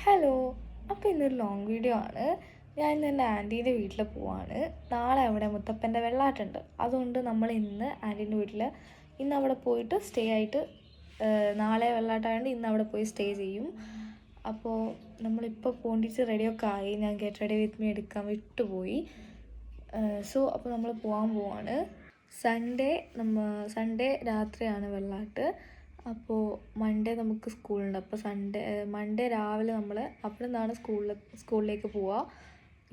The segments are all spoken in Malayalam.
ഹലോ. അപ്പോൾ ഇന്നൊരു ലോങ് വീഡിയോ ആണ്. ഞാൻ ഇന്ന് എൻ്റെ ആൻറ്റീൻ്റെ വീട്ടിൽ പോവാണ്. നാളെ അവിടെ മുത്തപ്പൻ്റെ വെള്ളാട്ടുണ്ട്. അതുകൊണ്ട് നമ്മൾ ഇന്ന് ആൻറ്റീൻ്റെ വീട്ടിൽ ഇന്ന് അവിടെ പോയിട്ട് സ്റ്റേ ആയിട്ട് നാളെ വെള്ളാട്ടമായതുകൊണ്ട് ഇന്ന് അവിടെ പോയി സ്റ്റേ ചെയ്യും. അപ്പോൾ നമ്മളിപ്പോൾ പോണ്ടിച്ച് റെഡിയൊക്കെ ആയി. ഞാൻ ഗെറ്റ് റെഡി വിത്ത് മീ എടുക്കാൻ വിട്ടുപോയി. അപ്പോൾ നമ്മൾ പോകാൻ പോവാണ്. സൺഡേ രാത്രിയാണ് വെള്ളാട്ട്. അപ്പോൾ മൺഡേ നമുക്ക് സ്കൂളുണ്ട്. അപ്പോൾ മൺഡേ രാവിലെ നമ്മൾ അവിടെ നിന്നാണ് സ്കൂളിലേക്ക് പോവുക.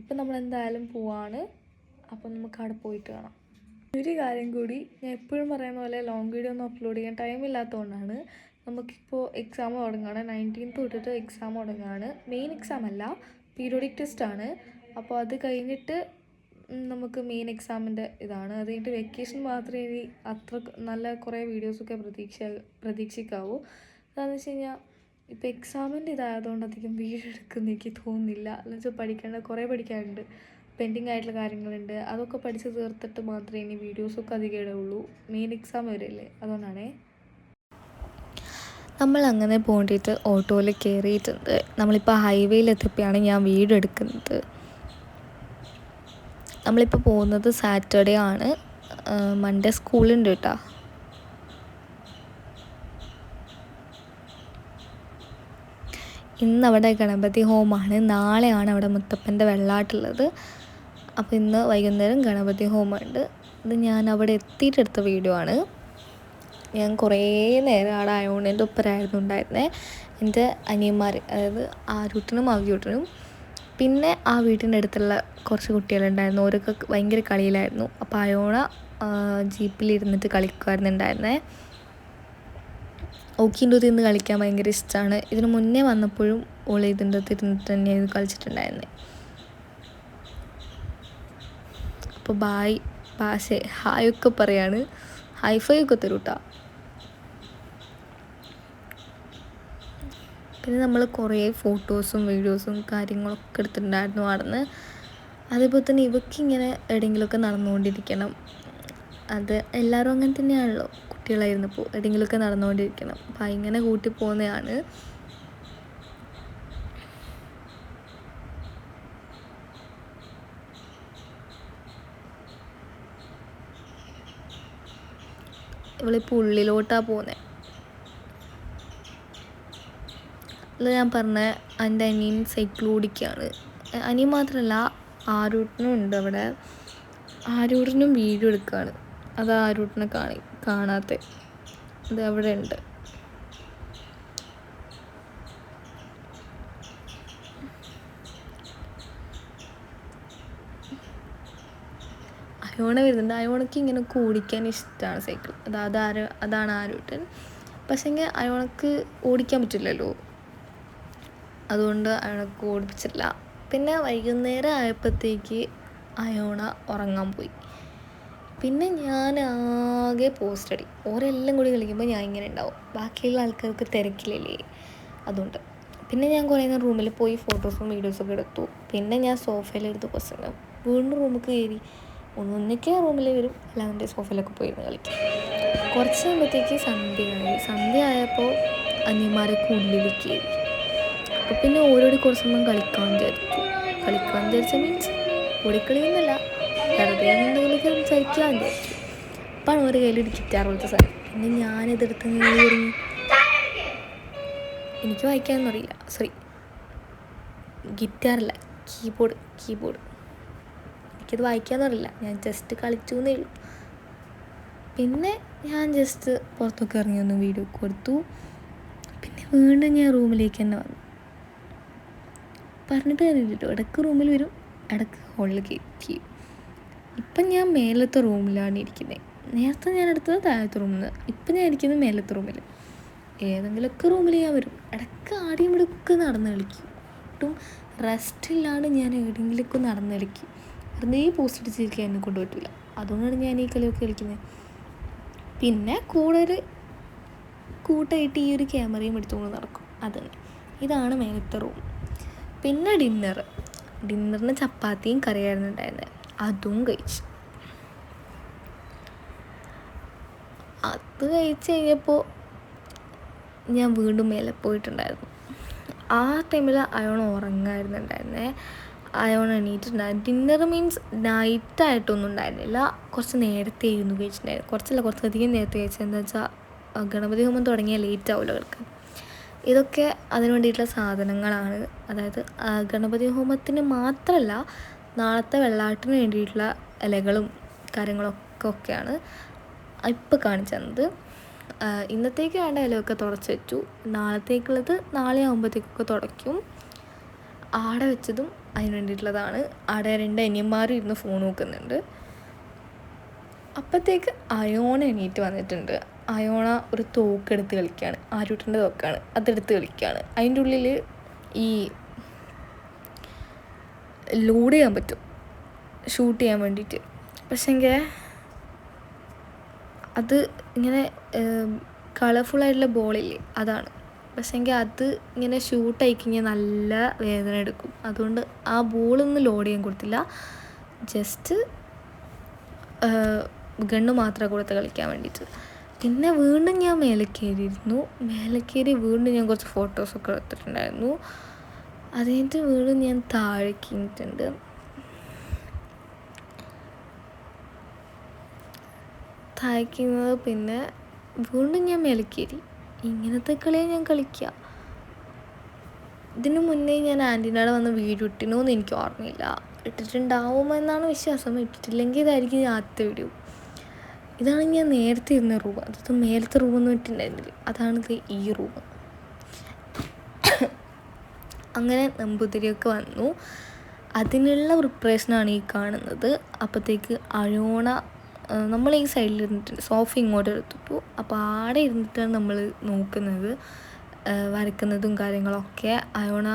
ഇപ്പം നമ്മൾ എന്തായാലും പോവാണ്. അപ്പം നമുക്ക് അവിടെ പോയിട്ട് കാണാം. ഒരു കാര്യം കൂടി, ഞാൻ എപ്പോഴും പറയുന്ന പോലെ ലോങ് വീഡിയോ ഒന്നും അപ്ലോഡ് ചെയ്യാൻ ടൈമില്ലാത്തതുകൊണ്ടാണ്. നമുക്കിപ്പോൾ എക്സാം തുടങ്ങുകയാണ്. 19th തൊട്ടിട്ട് എക്സാം തുടങ്ങുകയാണ്. മെയിൻ എക്സാം അല്ല, പീരിയോഡിക് ടെസ്റ്റാണ്. അപ്പോൾ അത് കഴിഞ്ഞിട്ട് നമുക്ക് മെയിൻ എക്സാമിൻ്റെ ഇതാണ്. അത് കഴിഞ്ഞിട്ട് വെക്കേഷൻ മാത്രമേ ഇനി അത്ര നല്ല കുറേ വീഡിയോസൊക്കെ പ്രതീക്ഷിക്കാവൂ. എന്താണെന്ന് വെച്ച് കഴിഞ്ഞാൽ ഇപ്പോൾ എക്സാമിൻ്റെ ഇതായതുകൊണ്ട് അധികം വീഡിയോ എടുക്കുന്ന എനിക്ക് തോന്നുന്നില്ല. എന്ന് വെച്ചാൽ കുറേ പഠിക്കാനുണ്ട്, പെൻഡിങ് ആയിട്ടുള്ള കാര്യങ്ങളുണ്ട്. അതൊക്കെ പഠിച്ച് തീർത്തിട്ട് മാത്രമേ ഇനി വീഡിയോസൊക്കെ അധികം ഇടുള്ളൂ. Main exam വരെയല്ലേ, അതുകൊണ്ടാണേ. നമ്മൾ അങ്ങനെ പോണ്ടിട്ട് ഓട്ടോയിൽ കയറിയിട്ടുണ്ട്. നമ്മളിപ്പോൾ ഹൈവേയിലെത്തിയപ്പോഴാണ് ഞാൻ വീഡിയോ എടുക്കുന്നത്. നമ്മളിപ്പോൾ പോകുന്നത് സാറ്റർഡേ ആണ്. മൺഡേ സ്കൂളുണ്ട് കേട്ടോ. ഇന്നവിടെ ഗണപതി ഹോമമാണ്. നാളെയാണ് അവിടെ മുത്തപ്പൻ്റെ വെള്ളാട്ടുള്ളത്. അപ്പോൾ ഇന്ന് വൈകുന്നേരം ഗണപതി ഹോമമുണ്ട്. ഇത് ഞാൻ അവിടെ എത്തിയിട്ടെടുത്ത വീഡിയോ ആണ്. ഞാൻ കുറേ നേരം അവിടെ ആയതുകൊണ്ട് എൻ്റെ ഒപ്പരായിരുന്നു ഉണ്ടായിരുന്നത്. എൻ്റെ അനിയന്മാർ, അതായത് ആരൂട്ടനും അവ്യൂട്ടനും, പിന്നെ ആ വീട്ടിൻ്റെ അടുത്തുള്ള കുറച്ച് കുട്ടികളുണ്ടായിരുന്നു. അവരൊക്കെ ഭയങ്കര കളിയിലായിരുന്നു. അപ്പോൾ അയോണ ജീപ്പിലിരുന്നിട്ട് കളിക്കുമായിരുന്നുണ്ടായിരുന്നേ. ഓക്കിൻ്റെ അടുത്ത് ഇരുന്ന് കളിക്കാൻ ഭയങ്കര ഇഷ്ടമാണ്. ഇതിന് മുന്നേ വന്നപ്പോഴും ഓൾ ഇതിൻ്റെ അടുത്ത് ഇരുന്നിട്ട് തന്നെയായിരുന്നു കളിച്ചിട്ടുണ്ടായിരുന്നത്. അപ്പോൾ ഹായ് ഒക്കെ പറയാണ്. ഹൈഫൈ ഒക്കെ തരും കേട്ടോ. പിന്നെ നമ്മൾ കുറേ ഫോട്ടോസും വീഡിയോസും കാര്യങ്ങളൊക്കെ എടുത്തിട്ടുണ്ടായിരുന്നു അവിടുന്ന്. അതേപോലെ തന്നെ ഇവക്കിങ്ങനെ എവിടെയെങ്കിലുമൊക്കെ നടന്നുകൊണ്ടിരിക്കണം. അത് എല്ലാവരും അങ്ങനെ തന്നെയാണല്ലോ, കുട്ടികളായിരുന്നപ്പോൾ എവിടെയെങ്കിലുമൊക്കെ നടന്നുകൊണ്ടിരിക്കണം. അപ്പം ഇങ്ങനെ കൂട്ടി പോകുന്നതാണ്. ഇവളിപ്പോൾ ഉള്ളിലോട്ടാണ് പോകുന്നത്. അല്ല, ഞാൻ പറഞ്ഞ എൻ്റെ അനിയൻ സൈക്കിൾ ഓടിക്കുകയാണ്. അനിയൻ മാത്രമല്ല, ആരൂട്ടനും ഉണ്ട് അവിടെ. ആരൂട്ടനും വീഡിയോ എടുക്കുകയാണ്. അത് ആരൂട്ടനെ കാണാത്ത അത് അവിടെ ഉണ്ട്. അയോണ വരുന്നുണ്ട്. അയോണയ്ക്ക് ഇങ്ങനെ ഓടിക്കാൻ ഇഷ്ടമാണ് സൈക്കിൾ. അതാണ് ആരൂട്ടൻ. പക്ഷേങ്കിൽ അയോണക്ക് ഓടിക്കാൻ പറ്റില്ലല്ലോ, അതുകൊണ്ട് അയോണക്ക് ഓടിപ്പിച്ചില്ല. പിന്നെ വൈകുന്നേരം ആയപ്പോഴത്തേക്ക് അയോണ ഉറങ്ങാൻ പോയി. പിന്നെ ഞാൻ ആകെ പോസ്റ്റടി. ഓരെല്ലാം കൂടി കളിക്കുമ്പോൾ ഞാൻ ഇങ്ങനെ ഉണ്ടാവും, ബാക്കിയുള്ള ആൾക്കാർക്ക് തിരക്കില്ലല്ലേ, അതുകൊണ്ട്. പിന്നെ ഞാൻ കുറേ നേരം റൂമിൽ പോയി ഫോട്ടോസും വീഡിയോസൊക്കെ എടുത്തു. പിന്നെ ഞാൻ സോഫയിലെടുത്ത് കുറച്ച് വീണ്ടും റൂമിൽ കയറി. ഒന്നൊക്കെ റൂമിൽ വരും, അല്ലാതെ സോഫയിലൊക്കെ പോയിരുന്നു കളിക്കും. കുറച്ച് കഴിയുമ്പോഴത്തേക്ക് സന്ധ്യ ആയപ്പോൾ അനിയന്മാരൊക്കെ ഉള്ളിലേക്ക് കയറി. അപ്പോൾ പിന്നെ ഓരോട് കുറച്ച് സമയം കളിക്കാൻ വിചാരിച്ച മീൻസ് ഓടിക്കളിയൊന്നുമല്ല, വെറുതെ എന്തെങ്കിലുമൊക്കെ സംസാരിക്കാൻ വിചാരിച്ചു. അപ്പോഴാണ് ഒരു കയ്യിലൊരു ഗിറ്റാർ പോലത്തെ സാധനം. പിന്നെ ഞാനിതെടുത്ത് തുടങ്ങി. എനിക്ക് വായിക്കാനൊന്നും അറിയില്ല, ഗിറ്റാറല്ല, കീബോർഡ്. എനിക്കത് വായിക്കാനൊന്നും അറിയില്ല, ഞാൻ ജസ്റ്റ് കളിച്ചു എന്നേ ഉള്ളൂ. പിന്നെ ഞാൻ ജസ്റ്റ് പുറത്തൊക്കെ ഇറങ്ങി ഒന്ന് വീഡിയോ കൊടുത്തു. പിന്നെ വീണ്ടും ഞാൻ റൂമിലേക്ക് തന്നെ വന്നു. പറഞ്ഞിട്ട് കാര്യമില്ലല്ലോ, ഇടയ്ക്ക് റൂമിൽ വരും, ഇടയ്ക്ക് ഹോളിൽ ചെയ്യും. ഇപ്പം ഞാൻ മേലത്തെ റൂമിലാണ് ഇരിക്കുന്നത്. നേരത്തെ ഞാൻ എടുത്തത് താഴത്തെ റൂമിൽ നിന്ന്. ഇപ്പം ഞാൻ ഇരിക്കുന്നത് മേലത്തെ റൂമിൽ. ഏതെങ്കിലുമൊക്കെ റൂമിൽ ഞാൻ വരും, ഇടയ്ക്ക് ആടെയും ഇവിടെയൊക്കെ നടന്ന് കളിക്കും. ഒട്ടും റെസ്റ്റ് ഇല്ലാണ്ട് ഞാൻ എവിടെയെങ്കിലുമൊക്കെ നടന്ന് കളിക്കും. വെറുതെ പോസ്റ്റ് അടിച്ചിരിക്കാൻ എന്നെ കൊണ്ട് പറ്റില്ല, അതുകൊണ്ടാണ് ഞാൻ ഈ കളിയൊക്കെ കളിക്കുന്നത്. പിന്നെ കൂട്ടായിട്ട് ഈ ഒരു ക്യാമറയും എടുത്തുകൊണ്ട് നടക്കും. അതന്നെ, ഇതാണ് മേലത്തെ റൂം. പിന്നെ ഡിന്നറിന് ചപ്പാത്തിയും കറിയായിരുന്നു ഉണ്ടായിരുന്നത്. അതും കഴിച്ചു. അത് കഴിച്ച് കഴിഞ്ഞപ്പോൾ ഞാൻ വീണ്ടും മേലെ പോയിട്ടുണ്ടായിരുന്നു. ആ ടൈമിൽ അയോൺ ഉറങ്ങായിരുന്നുണ്ടായിരുന്നേ. അയോൺ എണീറ്റിട്ടുണ്ടായിരുന്നു. ഡിന്നർ മീൻസ് നൈറ്റായിട്ടൊന്നും ഉണ്ടായിരുന്നില്ല, കുറച്ച് നേരത്തെ ആയിരുന്നു കഴിച്ചിട്ടുണ്ടായിരുന്നു. കുറച്ചധികം നേരത്തെ കഴിച്ചത്. എന്താ വെച്ചാൽ ഗണപതി ഹോമം തുടങ്ങിയാൽ ലേറ്റ് ആവുമല്ലോ കിടക്കാൻ. ഇതൊക്കെ അതിന് വേണ്ടിയിട്ടുള്ള സാധനങ്ങളാണ്. അതായത് ഗണപതി ഹോമത്തിന് മാത്രമല്ല, നാളത്തെ വെള്ളാട്ടിന് വേണ്ടിയിട്ടുള്ള ഇലകളും കാര്യങ്ങളൊക്കെയാണ് ഇപ്പോൾ കാണിച്ചു തന്നത്. ഇന്നത്തേക്ക് വേണ്ട ഇലയൊക്കെ തുടച്ച് വെച്ചു. നാളത്തേക്കുള്ളത് നാളെ ആകുമ്പോഴത്തേക്കൊക്കെ തുടയ്ക്കും. ആടെ വെച്ചതും അതിന് വേണ്ടിയിട്ടുള്ളതാണ്. ആടെ 2 അനിയന്മാരും ഇരുന്ന് ഫോൺ നോക്കുന്നുണ്ട്. അപ്പോഴത്തേക്ക് അയോണ എണീറ്റ് വന്നിട്ടുണ്ട്. അയോണ ഒരു തോക്കെടുത്ത് കളിക്കുകയാണ്. ആരൂട്ടൻ്റെ തോക്കാണ്, അതെടുത്ത് കളിക്കുകയാണ്. അതിൻ്റെ ഉള്ളിൽ ഈ ലോഡ് ചെയ്യാൻ പറ്റും, ഷൂട്ട് ചെയ്യാൻ വേണ്ടിയിട്ട്. പക്ഷേങ്കിൽ അത് ഇങ്ങനെ കളർഫുള്ളായിട്ടുള്ള ബോളില്ലേ, അതാണ്. പക്ഷേങ്കിൽ അത് ഇങ്ങനെ ഷൂട്ടായി കഴിഞ്ഞാൽ നല്ല വേദന എടുക്കും. അതുകൊണ്ട് ആ ബോളൊന്നും ലോഡ് ചെയ്യാൻ കൊടുത്തില്ല. ജസ്റ്റ് ഗണ്ണ് മാത്രമേ കൊടുത്ത് കളിക്കാൻ വേണ്ടിയിട്ട്. പിന്നെ വീണ്ടും ഞാൻ മേലെ കയറി വീണ്ടും ഞാൻ കുറച്ച് ഫോട്ടോസൊക്കെ എടുത്തിട്ടുണ്ടായിരുന്നു. അത് കഴിഞ്ഞിട്ട് വീണ്ടും ഞാൻ താഴേക്ക് നിന്നിട്ടുണ്ട്. താഴേക്കുന്നത് പിന്നെ വീണ്ടും ഞാൻ മേലെ കയറി. ഇങ്ങനത്തെ കളിയാണ് ഞാൻ കളിക്കുക. ഇതിനു മുന്നേ ഞാൻ ആൻറ്റീനോടെ വന്ന് വീഡിയോ ഇട്ടിനോന്ന് എനിക്ക് ഓർമ്മയില്ല. ഇട്ടിട്ടുണ്ടാവുമെന്നാണ് വിശ്വാസം. ഇട്ടിട്ടില്ലെങ്കിൽ ഇതായിരിക്കും ആദ്യത്തെ വീഡിയോ. ഇതാണ് ഞാൻ നേരത്തെ ഇരുന്ന റൂം. അത് മേലത്തെ റൂമൊന്നും ഇട്ടിട്ടുണ്ടായിരുന്നില്ല. അതാണിത് ഈ റൂം. അങ്ങനെ നമ്പൂതിരിയൊക്കെ വന്നു. അതിനുള്ള പ്രിപ്പറേഷനാണ് ഈ കാണുന്നത്. അപ്പോഴത്തേക്ക് അയോണ നമ്മൾ ഈ സൈഡിൽ ഇരുന്നിട്ടുണ്ട്. സോഫ ഇങ്ങോട്ട് എടുത്തിട്ടു. അപ്പോൾ ആടെ ഇരുന്നിട്ടാണ് നമ്മൾ നോക്കുന്നത്, വരയ്ക്കുന്നതും കാര്യങ്ങളൊക്കെ. അയോണ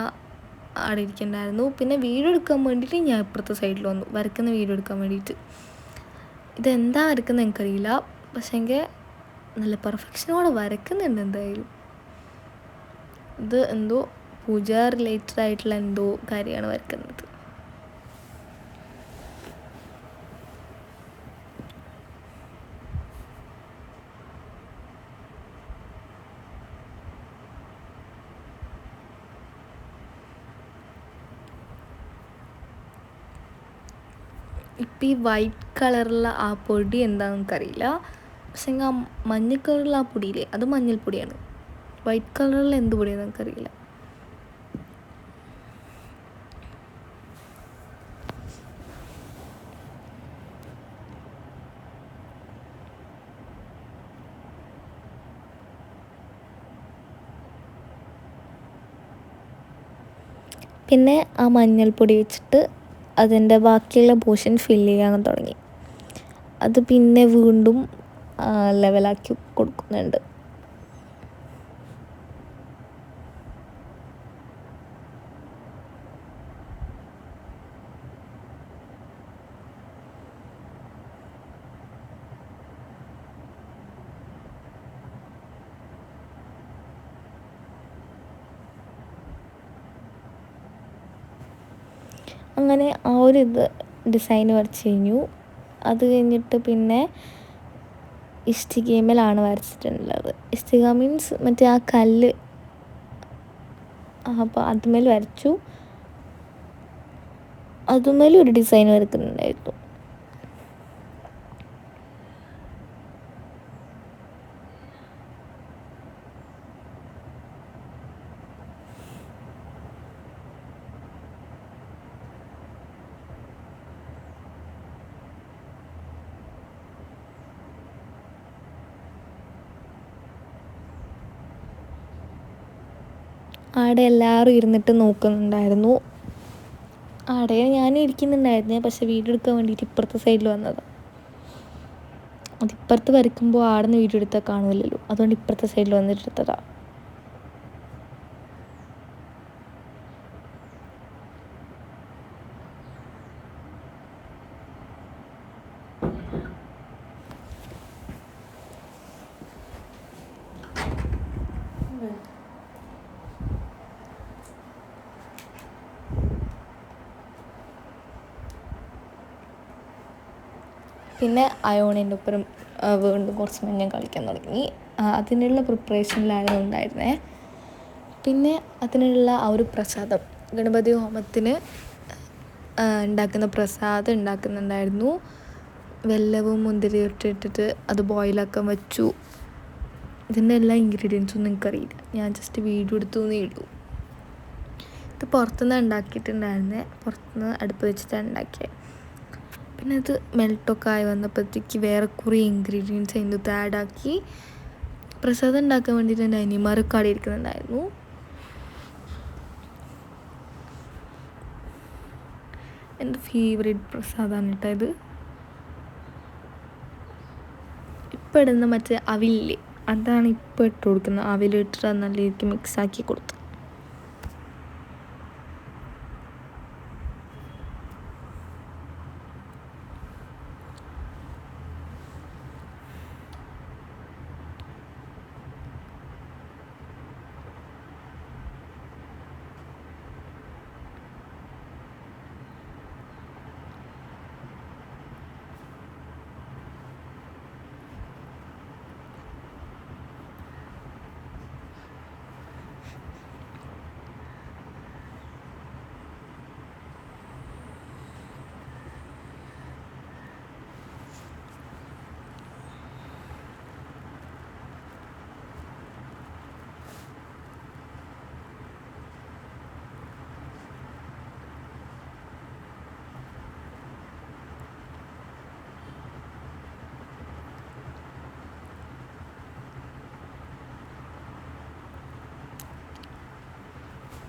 ആടെ ഇരിക്കണ്ടായിരുന്നു. പിന്നെ വീഡിയോ എടുക്കാൻ വേണ്ടിയിട്ട് ഞാൻ ഇപ്പുറത്തെ സൈഡിൽ വന്നു, വരയ്ക്കുന്ന വീഡിയോ എടുക്കാൻ വേണ്ടിയിട്ട്. ഇതെന്താ വരയ്ക്കുന്നത് എനിക്കറിയില്ല, പക്ഷേങ്കിൽ നല്ല പെർഫെക്ഷനോടെ വരയ്ക്കുന്നുണ്ട് എന്തായാലും. ഇത് എന്തോ പൂജ റിലേറ്റഡ് ആയിട്ടുള്ള എന്തോ കാര്യമാണ് വരയ്ക്കുന്നത്. ഇപ്പം ഈ വൈറ്റ് കളറുള്ള ആ പൊടി എന്താണെന്ന് എനിക്കറിയില്ല. പക്ഷേ ആ മഞ്ഞ കളറുള്ള ആ പൊടിയില്ലേ, അത് മഞ്ഞൾപ്പൊടിയാണ്. വൈറ്റ് കളറിൽ എന്ത് പൊടിയാണെന്ന് എനിക്കറിയില്ല. പിന്നെ ആ മഞ്ഞൾപ്പൊടി വെച്ചിട്ട് അതിൻ്റെ ബാക്കിയുള്ള പോർഷൻ ഫില്ല് ചെയ്യാൻ തുടങ്ങി. അത് പിന്നെ വീണ്ടും ലെവലാക്കി കൊടുക്കുന്നുണ്ട്. അങ്ങനെ ആ ഒരു ഡിസൈൻ വരച്ച് കഴിഞ്ഞു. അത് കഴിഞ്ഞിട്ട് പിന്നെ ഇഷ്ടികേമലാണ് വരച്ചിട്ടുള്ളത്. ഇഷ്ടിക മീൻസ് മറ്റേ ആ കല്ല്. അപ്പോൾ അതുമേൽ വരച്ചു. അതുമേലും ഒരു ഡിസൈൻ വരക്കുന്നുണ്ടായിരുന്നു. ആടെ എല്ലാവരും ഇരുന്നിട്ട് നോക്കുന്നുണ്ടായിരുന്നു. ആടെ ഞാനും ഇരിക്കുന്നുണ്ടായിരുന്നേ, പക്ഷെ വീഡിയോ എടുക്കാൻ വേണ്ടിയിട്ട് ഇപ്പുറത്തെ സൈഡിൽ വന്നതാണ്. അതിപ്പുറത്ത് വരയ്ക്കുമ്പോൾ ആടെ നിന്ന് വീഡിയോ എടുത്താൽ കാണുമല്ലോ, അതുകൊണ്ട് ഇപ്പുറത്തെ സൈഡിൽ വന്നിട്ട് എടുത്തതാണ്. പിന്നെ അയോണിൻ്റെ ഒപ്പം വീണ്ടും കുറച്ച് മഞ്ഞൾ കളിക്കാൻ തുടങ്ങി. അതിനുള്ള പ്രിപ്പറേഷനിലായിരുന്നു ഉണ്ടായിരുന്നേ. പിന്നെ അതിനുള്ള ആ ഒരു പ്രസാദം, ഗണപതി ഹോമത്തിന് ഉണ്ടാക്കുന്ന പ്രസാദം ഉണ്ടാക്കുന്നുണ്ടായിരുന്നു. വെല്ലവും മുന്തിരിയും ഇട്ടിട്ട് അത് ബോയിലാക്കാൻ വെച്ചു. ഇതിൻ്റെ എല്ലാ ഇൻഗ്രീഡിയൻസും നിങ്ങൾക്കറിയില്ല, ഞാൻ ജസ്റ്റ് വീഡിയോ എടുത്തു എന്നേ ഉള്ളൂ. ഇത് പുറത്തുനിന്ന് ഉണ്ടാക്കിയിട്ടുണ്ടായിരുന്നേ, പുറത്തുനിന്ന് അടുപ്പ് വെച്ചിട്ടാണ് ഉണ്ടാക്കിയത്. പിന്നെ ഇത് മെൽട്ടൊക്കെ ആയി വന്നപ്പോഴത്തേക്ക് വേറെ കുറേ ഇൻഗ്രീഡിയൻസ് അതിൻ്റെ ആഡാക്കി. പ്രസാദം ഉണ്ടാക്കാൻ വേണ്ടിയിട്ട് എൻ്റെ അനിയന്മാരൊക്കെ അവിടെ ഇരിക്കുന്നുണ്ടായിരുന്നു. എൻ്റെ ഫേവറേറ്റ് പ്രസാദമാണ് കേട്ടോ ഇത്. ഇപ്പം ഇടുന്ന മറ്റേ അവിലില്ലേ, അതാണ് ഇപ്പോൾ ഇട്ട് കൊടുക്കുന്നത്. അവിലിട്ടിട്ട് നല്ല രീതിക്ക് മിക്സാക്കി കൊടുത്തു.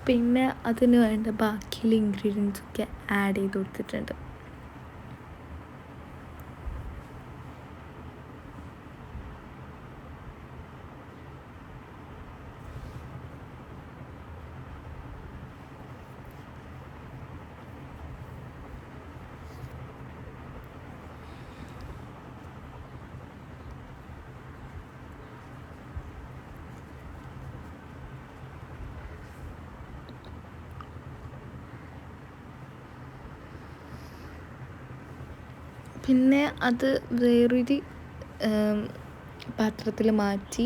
പിന്നെ അതിന് വേണ്ട ബാക്കിയുള്ള ഇൻഗ്രീഡിയൻസൊക്കെ ആഡ് ചെയ്ത് കൊടുത്തിട്ടുണ്ട്. പിന്നെ അത് വേറൊരു പാത്രത്തിൽ മാറ്റി,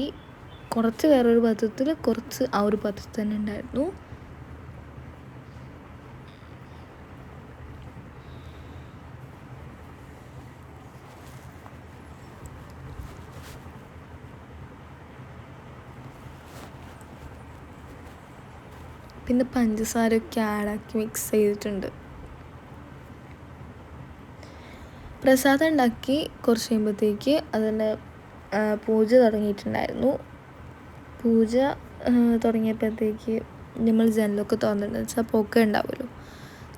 കുറച്ച് വേറൊരു പാത്രത്തിൽ, കുറച്ച് ആ ഒരു പാത്രത്തിൽ തന്നെ ഉണ്ടായിരുന്നു. പിന്നെ പഞ്ചസാരയൊക്കെ ആഡാക്കി മിക്സ് ചെയ്തിട്ടുണ്ട്. പ്രസാദം ഉണ്ടാക്കി കുറച്ച് കഴിയുമ്പോഴത്തേക്ക് അതിൻ്റെ പൂജ തുടങ്ങിയിട്ടുണ്ടായിരുന്നു. പൂജ തുടങ്ങിയപ്പോഴത്തേക്ക് നമ്മൾ ജനലൊക്കെ തുറന്നിട്ടുണ്ടെന്ന് വെച്ചാൽ പുക ഉണ്ടാവുമല്ലോ.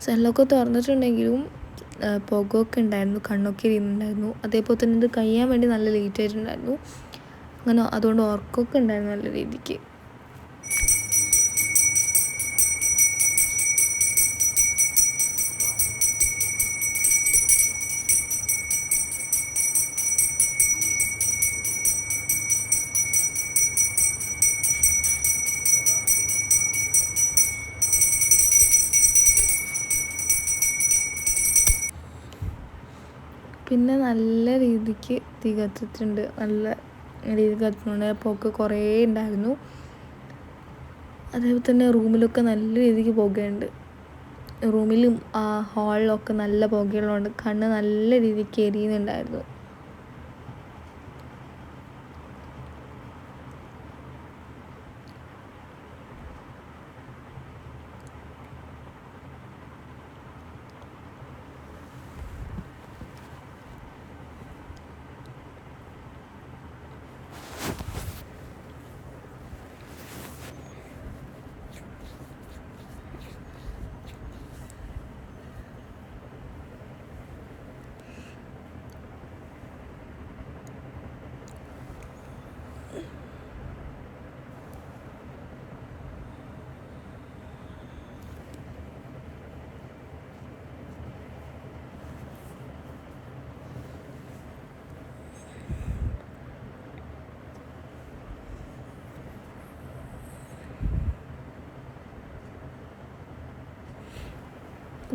ജനലൊക്കെ തുറന്നിട്ടുണ്ടെങ്കിലും പുകയൊക്കെ ഉണ്ടായിരുന്നു, കണ്ണൊക്കെ ഇരിക്കുന്നുണ്ടായിരുന്നു. അതേപോലെ തന്നെ ഇത് കഴിയാൻ വേണ്ടി നല്ല ലേറ്റ് ആയിട്ടുണ്ടായിരുന്നു. അങ്ങനെ അതുകൊണ്ട് ഉറക്കമൊക്കെ ഉണ്ടായിരുന്നു നല്ല രീതിക്ക്. പിന്നെ നല്ല രീതിക്ക് തീ കത്തിച്ചിട്ടുണ്ട്, നല്ല രീതിക്ക് കത്തുന്നുണ്ട്. പുക കുറേ ഉണ്ടായിരുന്നു. അതേപോലെ തന്നെ റൂമിലൊക്കെ നല്ല രീതിക്ക് പുകയുണ്ട്. റൂമിലും ആ ഹാളിലൊക്കെ നല്ല പുകയുള്ളതുകൊണ്ട് കണ്ണ് നല്ല രീതിക്ക് എരിയുന്നുണ്ടായിരുന്നു.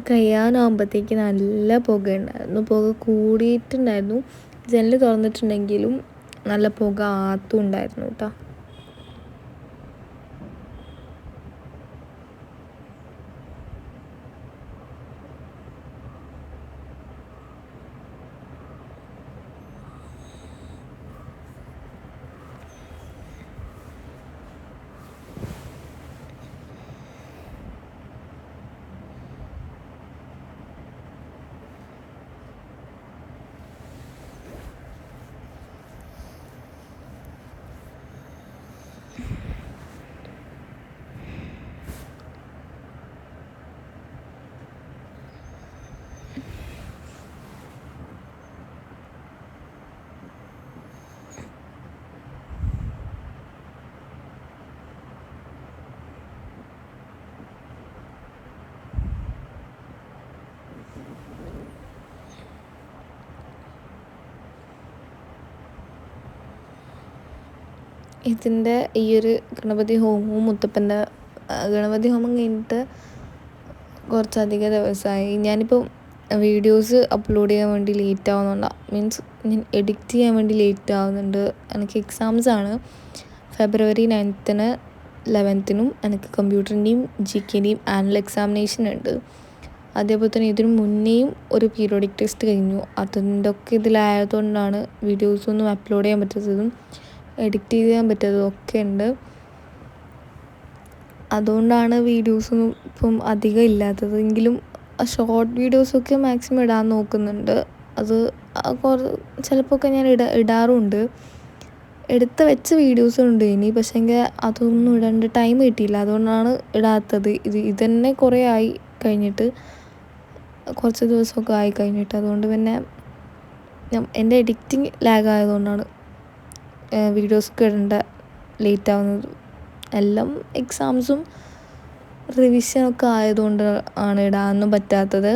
കഴിയാനാകുമ്പോഴത്തേക്ക് നല്ല പുകയുണ്ടായിരുന്നു, പുക കൂടിയിട്ടുണ്ടായിരുന്നു. ജനൽ തുറന്നിട്ടുണ്ടെങ്കിലും നല്ല പുക ആത്തും ഉണ്ടായിരുന്നു കേട്ടോ. ഇതിൻ്റെ ഈ ഒരു ഗണപതി ഹോമവും മുത്തപ്പൻ്റെ ഗണപതി ഹോമം കഴിഞ്ഞിട്ട് കുറച്ചധികം ദിവസമായി. ഞാനിപ്പോൾ വീഡിയോസ് അപ്ലോഡ് ചെയ്യാൻ വേണ്ടി ലേറ്റ് ആവുന്നുണ്ടാണ്, മീൻസ് ഞാൻ എഡിറ്റ് ചെയ്യാൻ വേണ്ടി ലേറ്റ് ആവുന്നുണ്ട്. എനിക്ക് എക്സാംസാണ് ഫെബ്രുവരി 9th 11th എനിക്ക് കമ്പ്യൂട്ടറിൻ്റെയും GK-ൻ്റെയും ആനുവൽ എക്സാമിനേഷൻ ഉണ്ട്. അതേപോലെ തന്നെ ഇതിനു മുന്നേയും ഒരു പീരിയോഡിക് ടെസ്റ്റ് കഴിഞ്ഞു. അതിൻ്റെ ഒക്കെ ഇതിലായതുകൊണ്ടാണ് വീഡിയോസൊന്നും അപ്ലോഡ് ചെയ്യാൻ പറ്റാത്തതും എഡിറ്റ് ചെയ്യാൻ പറ്റാത്തതും ഒക്കെ ഉണ്ട്. അതുകൊണ്ടാണ് വീഡിയോസൊന്നും ഇപ്പം അധികം ഇല്ലാത്തത്. എങ്കിലും ഷോർട്ട് വീഡിയോസൊക്കെ മാക്സിമം ഇടാൻ നോക്കുന്നുണ്ട്. അത് ചിലപ്പോൾ ഒക്കെ ഞാൻ ഇടാറുണ്ട്. എടുത്ത് വെച്ച വീഡിയോസുണ്ട് ഇനി, പക്ഷേങ്കിൽ അതൊന്നും ഇടേണ്ട ടൈം കിട്ടിയില്ല, അതുകൊണ്ടാണ് ഇടാത്തത്. ഇതന്നെ കുറേ ആയി കഴിഞ്ഞിട്ട്, കുറച്ച് ദിവസമൊക്കെ ആയി കഴിഞ്ഞിട്ട്. അതുകൊണ്ട് പിന്നെ എൻ്റെ എഡിറ്റിങ് ലാഗ് ആയതുകൊണ്ടാണ് വീഡിയോസൊക്കെ ഇടേണ്ട ലേറ്റ് ആവുന്നത്. എല്ലാം എക്സാംസും റിവിഷനൊക്കെ ആയതുകൊണ്ട് ആണ് ഇടാനൊന്നും പറ്റാത്തത്.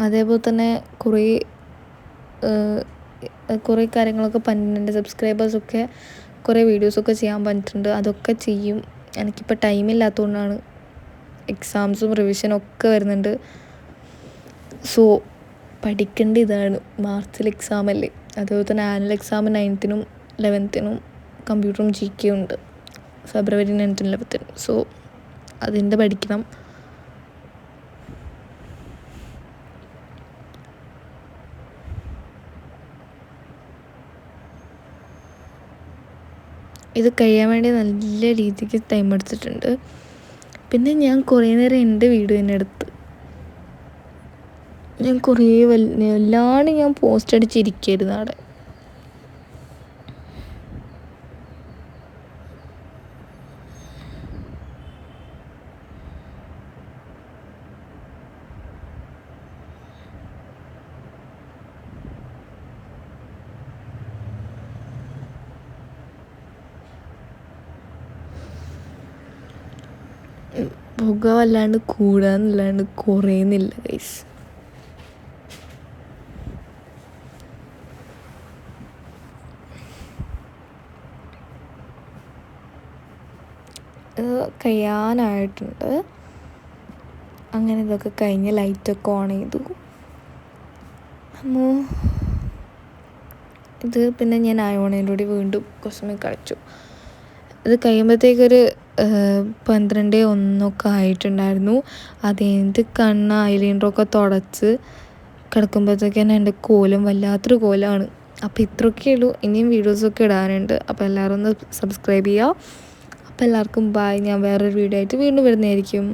അതേപോലെ തന്നെ കുറേ കാര്യങ്ങളൊക്കെ പറഞ്ഞിട്ടുണ്ട്. സബ്സ്ക്രൈബേഴ്സൊക്കെ കുറേ വീഡിയോസൊക്കെ ചെയ്യാൻ പറഞ്ഞിട്ടുണ്ട്. അതൊക്കെ ചെയ്യും. എനിക്കിപ്പോൾ ടൈമില്ലാത്തതുകൊണ്ടാണ്. എക്സാംസും റിവിഷനും ഒക്കെ വരുന്നുണ്ട്. സോ പഠിക്കേണ്ട ഇതാണ്. മാർച്ചിൽ എക്സാം അല്ലേ. അതുപോലെ തന്നെ ആനുവൽ എക്സാം 9th 11th കമ്പ്യൂട്ടറും GK ഉണ്ട് ഫെബ്രുവരി 9th 11th. സോ അതിൻ്റെ പഠിക്കണം. ഇത് കഴിയാൻ വേണ്ടി നല്ല രീതിക്ക് ടൈം എടുത്തിട്ടുണ്ട്. പിന്നെ ഞാൻ കുറേ നേരം എൻ്റെ വീഡിയോ തന്നെ എടുത്ത്, ഞാൻ കുറേ വല്ലാണ്ട് ഞാൻ പോസ്റ്റ് അടിച്ചിരിക്കരുത് അവിടെ. പുക വല്ലാണ്ട് കൂടാന്നല്ലാണ്ട് കുറയുന്നില്ല ഗൈസ്. കഴിയാനായിട്ടുണ്ട്. അങ്ങനെ ഇതൊക്കെ കഴിഞ്ഞ് ലൈറ്റൊക്കെ ഓൺ ചെയ്തു. ഇത് പിന്നെ ഞാൻ അയോണയിലൂടെ വീണ്ടും കുറച്ച് കളിച്ചു. ഇത് കഴിയുമ്പോഴത്തേക്കൊരു 12:01 ആയിട്ടുണ്ടായിരുന്നു. അതെന്ത് ഐലൈനറൊക്കെ തുടച്ച് കിടക്കുമ്പോഴത്തേക്കാണ് എൻ്റെ കോലം വല്ലാത്തൊരു കോലമാണ്. അപ്പോൾ ഇത്രയൊക്കെ ഉള്ളൂ. ഇനിയും വീഡിയോസൊക്കെ ഇടാനുണ്ട്. അപ്പോൾ എല്ലാവരും ഒന്ന് സബ്സ്ക്രൈബ് ചെയ്യുക. അപ്പോൾ എല്ലാവർക്കും ബൈ. ഞാൻ വേറൊരു വീഡിയോ ആയിട്ട് വീണ്ടും വരുന്നതായിരിക്കും.